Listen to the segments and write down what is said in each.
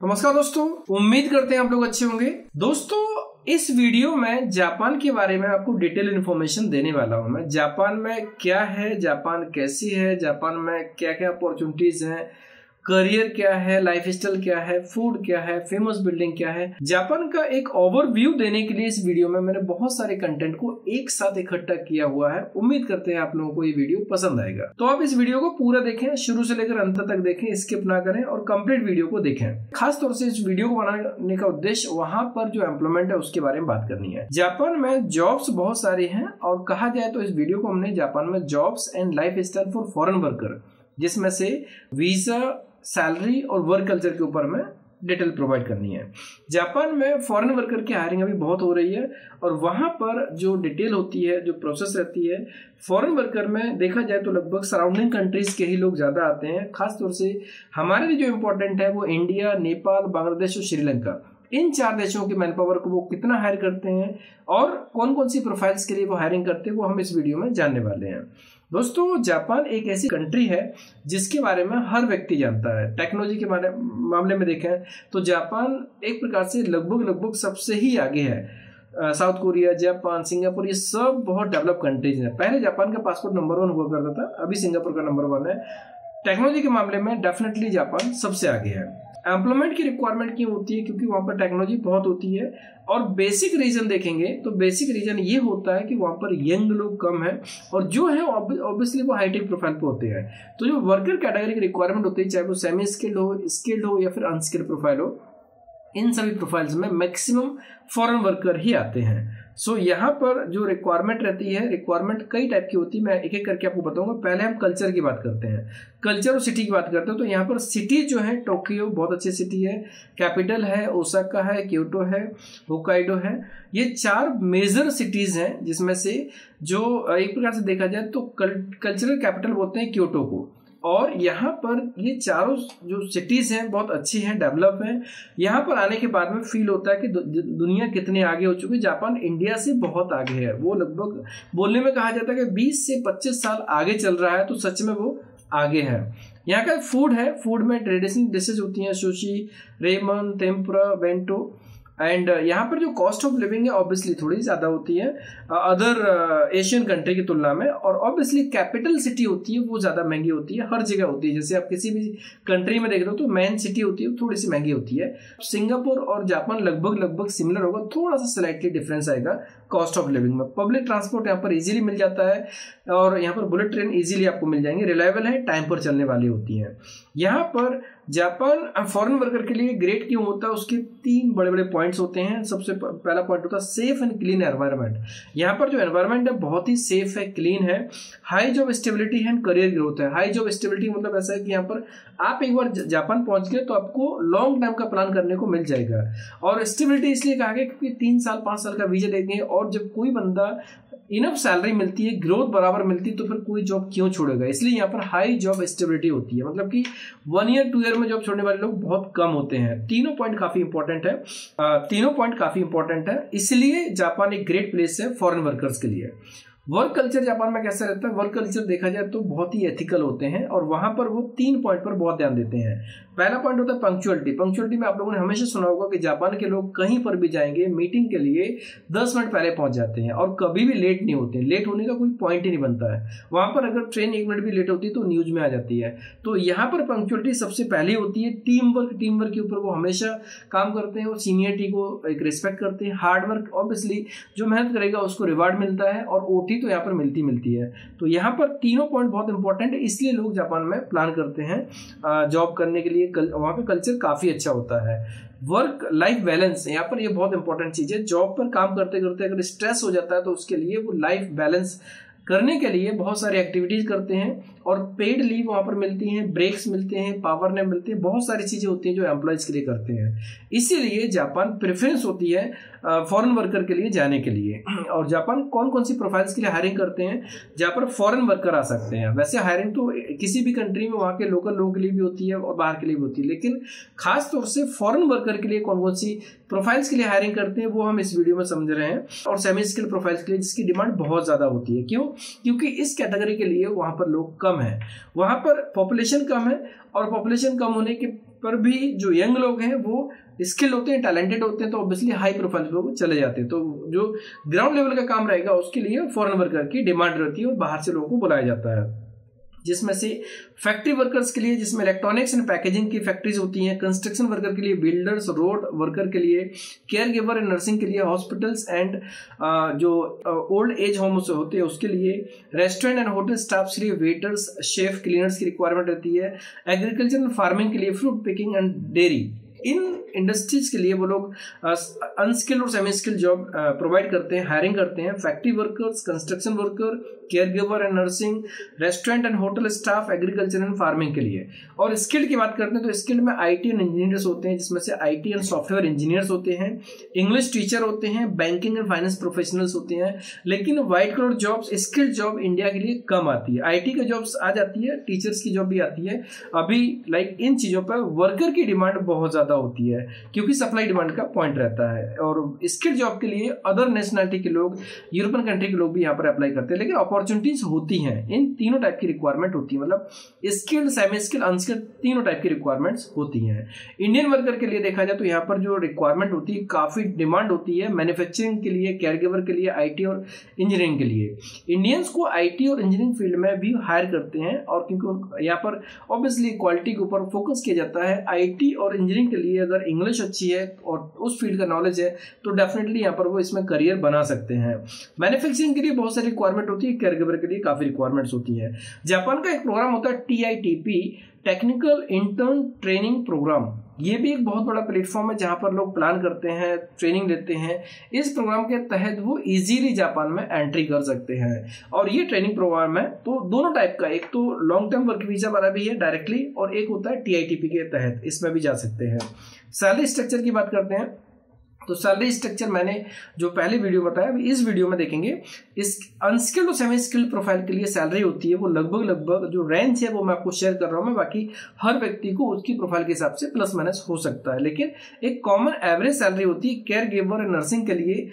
नमस्कार दोस्तों, उम्मीद करते हैं आप लोग अच्छे होंगे। दोस्तों, इस वीडियो में जापान के बारे में आपको डिटेल इन्फॉर्मेशन देने वाला हूं। मैं जापान में क्या है, जापान कैसी है, जापान में क्या क्या अपॉर्चुनिटीज हैं, करियर क्या है, लाइफस्टाइल क्या है, फूड क्या है, फेमस बिल्डिंग क्या है। जापान का एक ओवरव्यू देने के लिए इस वीडियो में मैंने बहुत सारे कंटेंट को एक साथ इकट्ठा किया हुआ है। उम्मीद करते हैं आप लोगों को ये वीडियो पसंद आएगा। तो आप इस वीडियो को पूरा देखें, शुरू से लेकर अंत तक देखें, स्किप ना करें और कंप्लीट वीडियो को देखें। खास तौर से इस वीडियो को बनाने का उद्देश्य वहां पर जो एम्प्लॉयमेंट है उसके बारे में बात करनी है। जापान में जॉब्स बहुत सारी हैं और कहा जाए तो इस वीडियो को हमने जापान में jobs and life style for foreign worker, जिसमें से वीजा, सैलरी और वर्क कल्चर के ऊपर में डिटेल प्रोवाइड करनी है। जापान में फॉरेन वर्कर की हायरिंग अभी बहुत हो रही है और वहां पर जो डिटेल होती है, जो प्रोसेस रहती है, फॉरेन वर्कर में देखा जाए तो लगभग सराउंडिंग कंट्रीज के ही लोग ज्यादा आते हैं। खासतौर से हमारे लिए जो इम्पोर्टेंट है वो इंडिया, नेपाल, बांग्लादेश और श्रीलंका, इन 4 देशों के मैनपावर को वो कितना हायर करते हैं और कौन कौन सी प्रोफाइल्स के लिए वो हायरिंग करते हैं, वो हम इस वीडियो में जानने वाले हैं। दोस्तों, जापान एक ऐसी कंट्री है जिसके बारे में हर व्यक्ति जानता है। टेक्नोलॉजी के मामले में देखें तो जापान एक प्रकार से लगभग सबसे ही आगे है। साउथ कोरिया, जापान, सिंगापुर, ये सब बहुत डेवलप कंट्रीज हैं। पहले जापान का पासपोर्ट नंबर 1 हुआ करता था, अभी सिंगापुर का नंबर 1 है। टेक्नोलॉजी के मामले में डेफिनेटली जापान सबसे आगे है। एम्प्लॉयमेंट की रिक्वायरमेंट क्यों होती है? क्योंकि वहां पर टेक्नोलॉजी बहुत होती है। और बेसिक रीजन देखेंगे तो बेसिक रीजन ये होता है कि वहां पर यंग लोग कम है और जो है ऑब्वियसली वो हाईटेक प्रोफाइल पे होते हैं। तो जो वर्कर कैटेगरी की रिक्वायरमेंट होती है, चाहे वो सेमी स्किल्ड हो या फिर अनस्किल्ड प्रोफाइल हो, इन सभी प्रोफाइल्स में मैक्सिमम फॉरेन वर्कर ही आते हैं। सो यहाँ पर जो रिक्वायरमेंट रहती है, रिक्वायरमेंट कई टाइप की होती है, मैं एक एक करके आपको बताऊंगा। पहले हम कल्चर की बात करते हैं, कल्चर और सिटी की बात करते हैं। तो यहाँ पर सिटी जो है, टोक्यो बहुत अच्छी सिटी है, कैपिटल है, ओसाका है, क्योटो है, होक्काइडो है। ये 4 मेजर सिटीज हैं, जिसमें से जो एक प्रकार से देखा जाए तो कल्चरल कैपिटल बोलते हैं क्योटो को। और यहाँ पर ये चारों जो सिटीज हैं बहुत अच्छी हैं, डेवलप हैं। यहाँ पर आने के बाद में फील होता है कि दुनिया कितने आगे हो चुकी है। जापान इंडिया से बहुत आगे है। वो लगभग बोलने में कहा जाता है कि 20 से 25 साल आगे चल रहा है, तो सच में वो आगे है। यहाँ का फूड है, फूड में ट्रेडिशनल डिशेज होती हैं, sushi, ramen, tempura, bento. And यहाँ पर जो कॉस्ट ऑफ लिविंग है ऑब्वियसली थोड़ी ज़्यादा होती है अदर एशियन कंट्री की तुलना में। और ऑब्वियसली कैपिटल सिटी होती है वो ज़्यादा महंगी होती है, हर जगह होती है। जैसे आप किसी भी कंट्री में देख रहे हो तो मेन सिटी होती है थोड़ी सी महंगी होती है। सिंगापुर और जापान लगभग सिमिलर होगा, थोड़ा सा स्लाइटली डिफरेंस आएगा कॉस्ट ऑफ लिविंग में। पब्लिक ट्रांसपोर्ट यहाँ पर इजीली मिल जाता है और यहाँ पर बुलेट ट्रेन इजीली आपको मिल जाएंगे, रिलायबल है, टाइम पर चलने वाली होती हैं। यहाँ पर जापान फॉरेन वर्कर के लिए ग्रेट क्यों होता है, उसके 3 बड़े बड़े पॉइंट्स होते हैं। सबसे पहला पॉइंट होता है सेफ एंड क्लीन एनवायरनमेंट। यहाँ पर जो एनवायरनमेंट है बहुत ही सेफ है, क्लीन है। हाई जॉब स्टेबिलिटी है, करियर ग्रोथ है। हाई जॉब स्टेबिलिटी मतलब ऐसा है कि यहाँ पर आप एक बार जापान पहुंच गए तो आपको लॉन्ग टाइम का प्लान करने को मिल जाएगा। और स्टेबिलिटी इसलिए कहा गया क्योंकि 3 साल 5 साल का वीजा देंगे और जब कोई बंदा इनफ सैलरी मिलती है, ग्रोथ बराबर मिलती है, तो फिर कोई जॉब क्यों छोड़ेगा। इसलिए यहाँ पर हाई जॉब स्टेबिलिटी होती है, मतलब कि 1 ईयर 2 ईयर में जॉब छोड़ने वाले लोग बहुत कम होते हैं। तीनों पॉइंट काफी इंपॉर्टेंट है। इसलिए जापान एक ग्रेट प्लेस है फॉरेन वर्कर्स के लिए। वर्क कल्चर जापान में कैसा रहता है? वर्क कल्चर देखा जाए तो बहुत ही एथिकल होते हैं और वहां पर वो 3 पॉइंट पर बहुत ध्यान देते हैं। पहला पॉइंट होता है पंक्चुअलिटी। पंक्चुअलिटी में आप लोगों ने हमेशा सुना होगा कि जापान के लोग कहीं पर भी जाएंगे मीटिंग के लिए 10 मिनट पहले पहुंच जाते हैं और कभी भी लेट नहीं होते। लेट होने का कोई पॉइंट ही नहीं बनता है। वहां पर अगर ट्रेन 1 मिनट भी लेट होती है तो न्यूज में आ जाती है। तो यहाँ पर पंक्चुअलिटी सबसे पहले होती है। टीम वर्क के ऊपर वो हमेशा काम करते हैं, वो सीनियरिटी को एक रिस्पेक्ट करते हैं। हार्ड वर्क ऑब्वियसली जो मेहनत करेगा उसको रिवार्ड मिलता है और ओटी तो यहाँ पर मिलती है। तो यहाँ पर तीनों पॉइंट बहुत इंपॉर्टेंट है, इसलिए लोग जापान में प्लान करते हैं जॉब करने के लिए। वहां पे कल्चर काफी अच्छा होता है। वर्क लाइफ बैलेंस यहाँ पर ये बहुत इंपॉर्टेंट चीज है। जॉब पर काम करते करते अगर स्ट्रेस हो जाता है तो उसके लिए वो लाइफ बैलेंस करने के लिए बहुत सारी एक्टिविटीज करते हैं और पेड लीव वहां पर मिलती हैं, ब्रेक्स मिलते हैं, पावर नैप मिलते हैं, बहुत सारी चीजें होती हैं जो एम्प्लॉयज के लिए करते हैं। इसीलिए जापान प्रेफरेंस होती है फॉरेन वर्कर के लिए जाने के लिए। और जापान कौन कौन सी प्रोफाइल्स के लिए हायरिंग करते हैं? जहाँ पर फॉरेन वर्कर आ सकते हैं। वैसे हायरिंग तो किसी भी कंट्री में वहाँ के लोकल लोगों के लिए भी होती है और बाहर के लिए भी होती है, लेकिन खास तौर से फॉरेन वर्कर के लिए कौन कौन सी प्रोफाइल्स के लिए हायरिंग करते हैं वो हम इस वीडियो में समझ रहे हैं। और सेमी स्किल प्रोफाइल्स के लिए जिसकी डिमांड बहुत ज्यादा होती है। क्यों? क्योंकि इस कैटेगरी के लिए वहां पर लोग कम है, वहां पर पॉपुलेशन कम है और पॉपुलेशन कम होने के पर भी जो यंग लोग हैं वो स्किल्ड होते हैं, टैलेंटेड होते हैं, तो ऑब्वियसली हाई प्रोफाइल पे वो चले जाते हैं। तो जो ग्राउंड लेवल का काम रहेगा उसके लिए फॉरेन वर्कर की डिमांड रहती है और बाहर से लोगों को बुलाया जाता है, जिसमें से फैक्ट्री वर्कर्स के लिए, जिसमें इलेक्ट्रॉनिक्स एंड पैकेजिंग की फैक्ट्रीज होती हैं, कंस्ट्रक्शन वर्कर के लिए, बिल्डर्स, रोड वर्कर के लिए, केयर गिवर एंड नर्सिंग के लिए, हॉस्पिटल्स एंड जो ओल्ड एज होम्स होते हैं उसके लिए, रेस्टोरेंट एंड होटल स्टाफ के लिए, वेटर्स, शेफ, क्लीनर्स की रिक्वायरमेंट रहती है, एग्रीकल्चर एंड फार्मिंग के लिए, fruit picking and dairy. In industries के लिए वो लोग अनस्किल्ड और सेमी स्किल्ड जॉब प्रोवाइड करते हैं, हायरिंग करते हैं। Factory workers, construction worker, care giver and nursing, restaurant and hotel staff, agriculture and farming के लिए। और स्किल्ड की बात करते हैं तो स्किल्ड में आईटी एंड इंजीनियर्स होते हैं, जिसमें से आईटी एंड सॉफ्टवेयर इंजीनियर्स होते हैं, इंग्लिश टीचर होते हैं, बैंकिंग एंड फाइनेंस प्रोफेशनल्स होते हैं। लेकिन white collar jobs, skilled job India के लिए कम आती है। आईटी की जॉब्स आ जाती है, टीचर्स की जॉब भी आती है। अभी लाइक इन चीजों पर वर्कर की डिमांड बहुत ज्यादा होती है क्योंकि सप्लाई डिमांड का पॉइंट रहता है। और स्किल्ड जॉब के लिए अदर नेशनलिटी के लोग, यूरोपियन कंट्री के लोग भी यहाँ पर अप्लाई करते हैं। लेकिन अपॉर्चुनिटीज होती हैं, इन तीनों टाइप की रिक्वायरमेंट होती है, मतलब स्किल्ड, सेमी स्किल्ड, अनस्किल्ड तीनों टाइप की रिक्वायरमेंट्स होती हैं। इंडियन वर्कर के लिए देखा जाए तो यहाँ पर जो रिक्वायरमेंट होती है, काफी डिमांड होती है मैन्युफैक्चरिंग के लिए, केयर गिवर के लिए, आईटी और इंजीनियरिंग के लिए। इंडियंस को आईटी और इंजीनियरिंग फील्ड में भी हायर करते हैं, और क्योंकि यहाँ पर ऑब्वियसली क्वालिटी के ऊपर फोकस किया जाता है। आईटी और इंजीनियरिंग के लिए अगर इंग्लिश अच्छी है और उस फील्ड का नॉलेज है तो डेफिनेटली यहाँ पर वो इसमें करियर बना सकते हैं। मैन्युफैक्चरिंग के लिए बहुत सारी रिक्वायरमेंट होती है, केयर गिवर के लिए काफी रिक्वायरमेंट्स होती है। जापान का एक प्रोग्राम होता है TITP, technical intern training program. ये भी एक बहुत बड़ा प्लेटफॉर्म है जहां पर लोग प्लान करते हैं, ट्रेनिंग लेते हैं। इस प्रोग्राम के तहत वो इजीली जापान में एंट्री कर सकते हैं। और ये ट्रेनिंग प्रोग्राम है तो दोनों टाइप का, एक तो लॉन्ग टर्म वर्क वीजा वाला भी है डायरेक्टली, और एक होता है TITP के तहत, इसमें भी जा सकते हैं। सैलरी स्ट्रक्चर की बात करते हैं तो सैलरी स्ट्रक्चर मैंने जो पहले वीडियो बताया, अभी इस वीडियो में देखेंगे। इस अनस्किल्ड और सेमी स्किल्ड प्रोफाइल के लिए सैलरी होती है वो लगभग जो रेंज है वो मैं आपको शेयर कर रहा हूं मैं, बाकी हर व्यक्ति को उसकी प्रोफाइल के हिसाब से प्लस माइनस हो सकता है। लेकिन एक कॉमन एवरेज सैलरी होती है केयर गिवर एंड नर्सिंग के लिए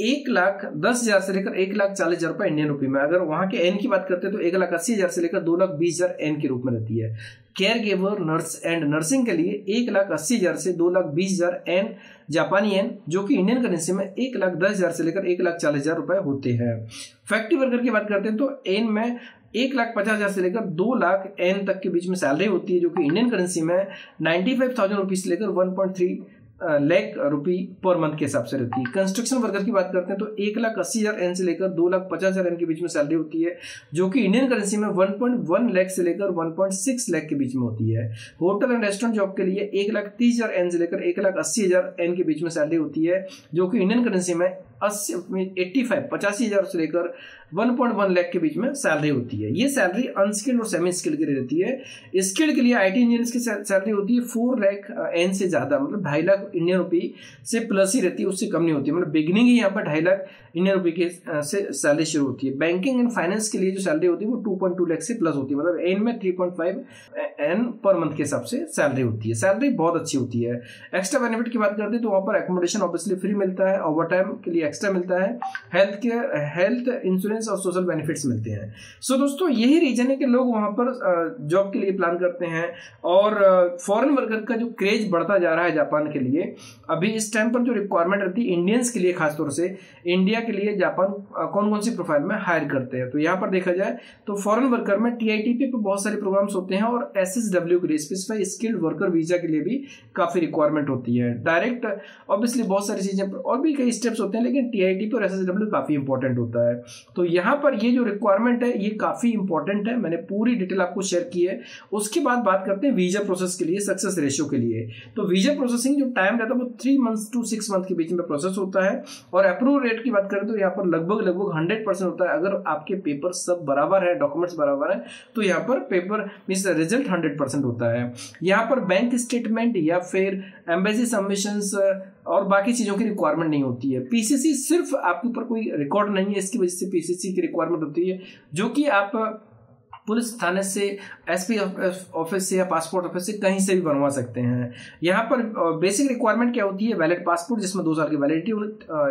1,10,000 से लेकर 1,40,000 रुपए इंडियन रुपए में। अगर वहां के एन की बात करते हैं तो 1,80,000 से लेकर 2,20,000 एन के रूप में रहती है। Care giver, nurse and nursing के लिए 1,80,000 से 2,20,000 एन जापानी एन, जो कि इंडियन करेंसी में 1,10,000 से लेकर 1,40,000 रुपए होते हैं। फैक्ट्री वर्कर की बात करते हैं तो एन में 1,50,000 से लेकर 2 लाख एन तक के बीच में सैलरी होती है, जो कि इंडियन करेंसी में 95,000 रुपीज से लेकर 1.3 लाख रुपी पर मंथ के हिसाब से रहती है। कंस्ट्रक्शन वर्कर की बात करते हैं तो 1,80,000 एन से लेकर 2,50,000 एन के बीच में सैलरी होती है, जो कि इंडियन करेंसी में 1.1 लाख से लेकर 1.6 लाख के बीच में होती है। होटल एंड रेस्टोरेंट जॉब के लिए 1,30,000 एन से लेकर 1,80,000 एन के बीच में सैलरी होती है, जो कि इंडियन करेंसी में 85,000 से लेकर 1.1 लाख के बीच में सैलरी होती है। ये सैलरी अनस्किल्ड और सेमी स्किल्ड के लिए रहती है। स्किल्ड के लिए आईटी इंजीनियर्स की सैलरी होती है 4 लाख एन से ज्यादा, मतलब 2.5 लाख इंडियन रुपए से प्लस ही रहती है, उससे कम नहीं होती है। मतलब बिगिनिंग ही यहाँ पर 2.5 लाख इंडियन रुपए के से सैलरी शुरू होती है। बैंकिंग एंड फाइनेंस के लिए जो सैलरी होती है वो 2.2 लाख से प्लस होती है, मतलब एन में 3.5 एन पर मंथ के हिसाब से सैलरी होती है। सैलरी बहुत अच्छी होती है। एक्स्ट्रा बेनिफिट की बात करते हैं तो वहां पर एकोमोडेशन ऑब्वियसली फ्री मिलता है, ओवर टाइम के लिए एक्स्ट्रा मिलता है, हेल्थ केयर, हेल्थ इंश्योरेंस और सोशल बेनिफिट्स मिलते हैं। सो दोस्तों यही रीजन है कि लोग वहां पर जॉब के लिए प्लान करते हैं, और फॉरेन वर्कर का जो क्रेज बढ़ता जा रहा है जापान के लिए। अभी इस टाइम पर जो रिक्वायरमेंट रहती है इंडियंस के लिए, खासतौर से इंडिया के लिए जापान कौन कौन सी प्रोफाइल में हायर करते हैं, तो यहाँ पर देखा जाए तो फॉरेन वर्कर में TITP पे बहुत सारे प्रोग्राम्स होते हैं, और SSW के लिए, स्पेसिफाइड स्किल्ड वर्कर वीजा के लिए भी काफी रिक्वायरमेंट होती है। डायरेक्ट ऑब्वियसली बहुत सारी चीजें और भी कई स्टेप्स होते हैं, लेकिन TITP और SSW काफी इंपॉर्टेंट होता है। तो यहाँ पर ये जो रिक्वायरमेंट है ये काफी इंपॉर्टेंट है, मैंने पूरी डिटेल आपको शेयर की है। उसके बाद बात करते हैं वीजा प्रोसेस के लिए, सक्सेस रेशियो के लिए। तो वीजा प्रोसेसिंग जो टाइम रहता है वो 3 मंथ्स to 6 मंथ के बीच में प्रोसेस होता है, और अप्रूव रेट की बात करें तो यहाँ पर लगभग 100% होता है। अगर आपके पेपर सब बराबर है, डॉक्यूमेंट्स बराबर है, तो यहाँ पर पेपर मींस रिजल्ट 100% होता है। यहाँ पर बैंक स्टेटमेंट या फिर एम्बेसी सबमिशंस और बाकी चीजों की रिक्वायरमेंट नहीं होती है। PCC सिर्फ आपके ऊपर कोई रिकॉर्ड नहीं है, इसकी वजह से PCC की रिक्वायरमेंट होती है, जो कि आप पुलिस थाने से, SP ऑफिस से या पासपोर्ट ऑफिस से कहीं से भी बनवा सकते हैं। यहाँ पर बेसिक रिक्वायरमेंट क्या होती है, वैलिड पासपोर्ट जिसमें 2 साल की वैलिडिटी,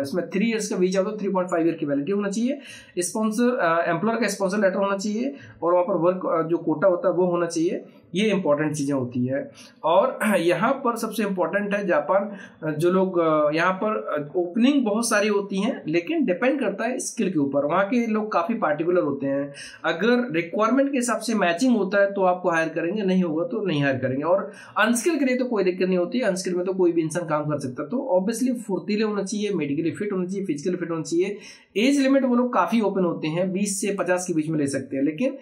इसमें 3 इयर्स का वीजा होता है, 3.5 ईयर की वैलिडिटी होना चाहिए। स्पॉन्सर, एम्प्लॉयर का स्पॉन्सर लेटर होना चाहिए, और वहाँ पर वर्क जो कोटा होता है वो होना चाहिए। ये इंपॉर्टेंट चीजें होती है। और यहाँ पर सबसे इंपॉर्टेंट है जापान, जो लोग यहाँ पर ओपनिंग बहुत सारी होती हैं, लेकिन डिपेंड करता है स्किल के ऊपर। वहाँ के लोग काफी पार्टिकुलर होते हैं, अगर रिक्वायरमेंट के हिसाब से मैचिंग होता है तो आपको हायर करेंगे, नहीं होगा तो नहीं हायर करेंगे। और अनस्किल के लिए तो कोई दिक्कत नहीं होती, अनस्किल में तो कोई भी इंसान काम कर सकता है। तो ऑब्वियसली फुर्तीले होना चाहिए, मेडिकली फिट होना चाहिए, फिजिकली फिट होना चाहिए। एज लिमिट वो लोग काफी ओपन होते हैं, 20 से 50 के बीच में ले सकते हैं, लेकिन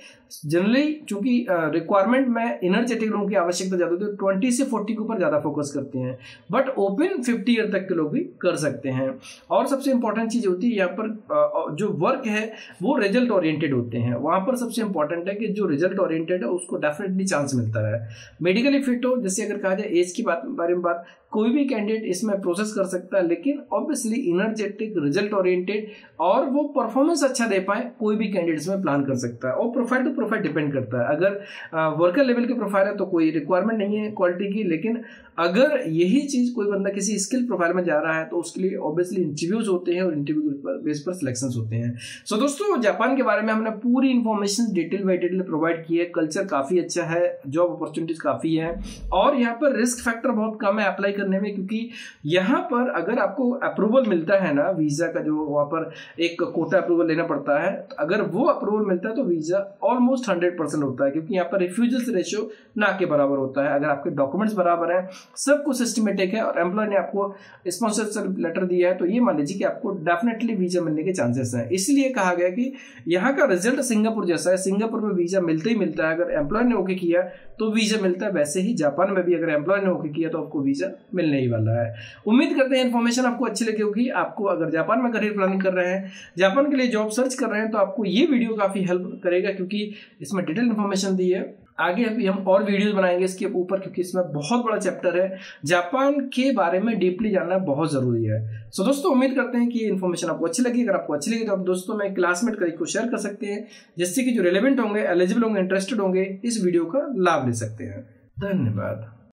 जनरली चूंकि रिक्वायरमेंट में एनर्जेटिक लोगों की आवश्यकता ज्यादा होती है, 20 से 40 के ऊपर ज्यादा फोकस करते हैं, बट ओपन 50 ईयर तक के लोग भी कर सकते हैं। और सबसे इंपॉर्टेंट चीज होती है यहाँ पर जो वर्क है वो रिजल्ट ओरिएंटेड होते हैं। वहां पर सबसे इंपॉर्टेंट है कि जो रिजल्ट ओरिएंटेड है उसको डेफिनेटली चांस मिलता है। मेडिकली फिट हो, जैसे अगर कहा जाए एज की बारे में बात, कोई भी कैंडिडेट इसमें प्रोसेस कर सकता है, लेकिन ऑब्वियसली एनर्जेटिक, रिजल्ट ओरिएंटेड और वो परफॉर्मेंस अच्छा दे पाए, कोई भी कैंडिडेट इसमें प्लान कर सकता है। और प्रोफाइल टू प्रोफाइल डिपेंड करता है। अगर वर्कर लेवल के प्रोफाइल है तो कोई रिक्वायरमेंट नहीं है क्वालिटी की, लेकिन अगर यही चीज कोई बंदा किसी स्किल प्रोफाइल में जा रहा है तो उसके लिए ऑब्वियसली इंटरव्यूज होते हैं और इंटरव्यू बेस पर सिलेक्शंस होते हैं। सो दोस्तों, जापान के बारे में हमने पूरी information detail by detail provide की है। कल्चर काफी अच्छा है, जॉब अपॉर्चुनिटीज काफी है, और यहाँ पर रिस्क फैक्टर बहुत कम है अप्लाई करने में, क्योंकि यहाँ पर अगर आपको अप्रूवल मिलता है ना वीजा का, जो वहां पर एक कोटा अप्रूवल लेना पड़ता है, अगर वो अप्रूवल मिलता है तो वीजा ऑलमोस्ट 100% होता है, क्योंकि यहाँ पर रिफ्यूजल रेशियो ना के बराबर होता है। अगर आपके डॉक्यूमेंट्स बराबर हैं, सब कुछ सिस्टमेटिक है और एम्प्लॉय ने आपको स्पॉन्सरशिप लेटर दिया है, तो ये मान लीजिए कि आपको डेफिनेटली वीजा मिलने के चांसेस हैं। इसलिए कहा गया कि यहाँ का रिजल्ट सिंगापुर जैसा है, सिंगापुर में वीजा मिलते ही मिलता है, अगर एम्प्लॉय ने ओके किया तो वीजा मिलता है, वैसे ही जापान में भी अगर एम्प्लॉय ने ओके किया तो आपको वीजा मिलने ही वाला है। उम्मीद करते हैं इन्फॉर्मेशन आपको अच्छी लगी होगी। आपको अगर जापान में करियर प्लानिंग कर रहे हैं, जापान के लिए जॉब सर्च कर रहे हैं, तो आपको ये वीडियो काफी हेल्प करेगा, क्योंकि इसमें डिटेल इन्फॉर्मेशन दी है। आगे अभी हम और वीडियोस बनाएंगे इसके ऊपर, क्योंकि इसमें बहुत बड़ा चैप्टर है, जापान के बारे में डीपली जानना बहुत जरूरी है। सो दोस्तों, उम्मीद करते हैं कि ये इन्फॉर्मेशन आपको अच्छी लगी। अगर आपको अच्छी लगी तो आप दोस्तों में क्लासमेट कलीग को शेयर कर सकते हैं, जिससे कि जो रिलेवेंट होंगे, एलिजिबल होंगे, इंटरेस्टेड होंगे, इस वीडियो का लाभ ले सकते हैं। धन्यवाद।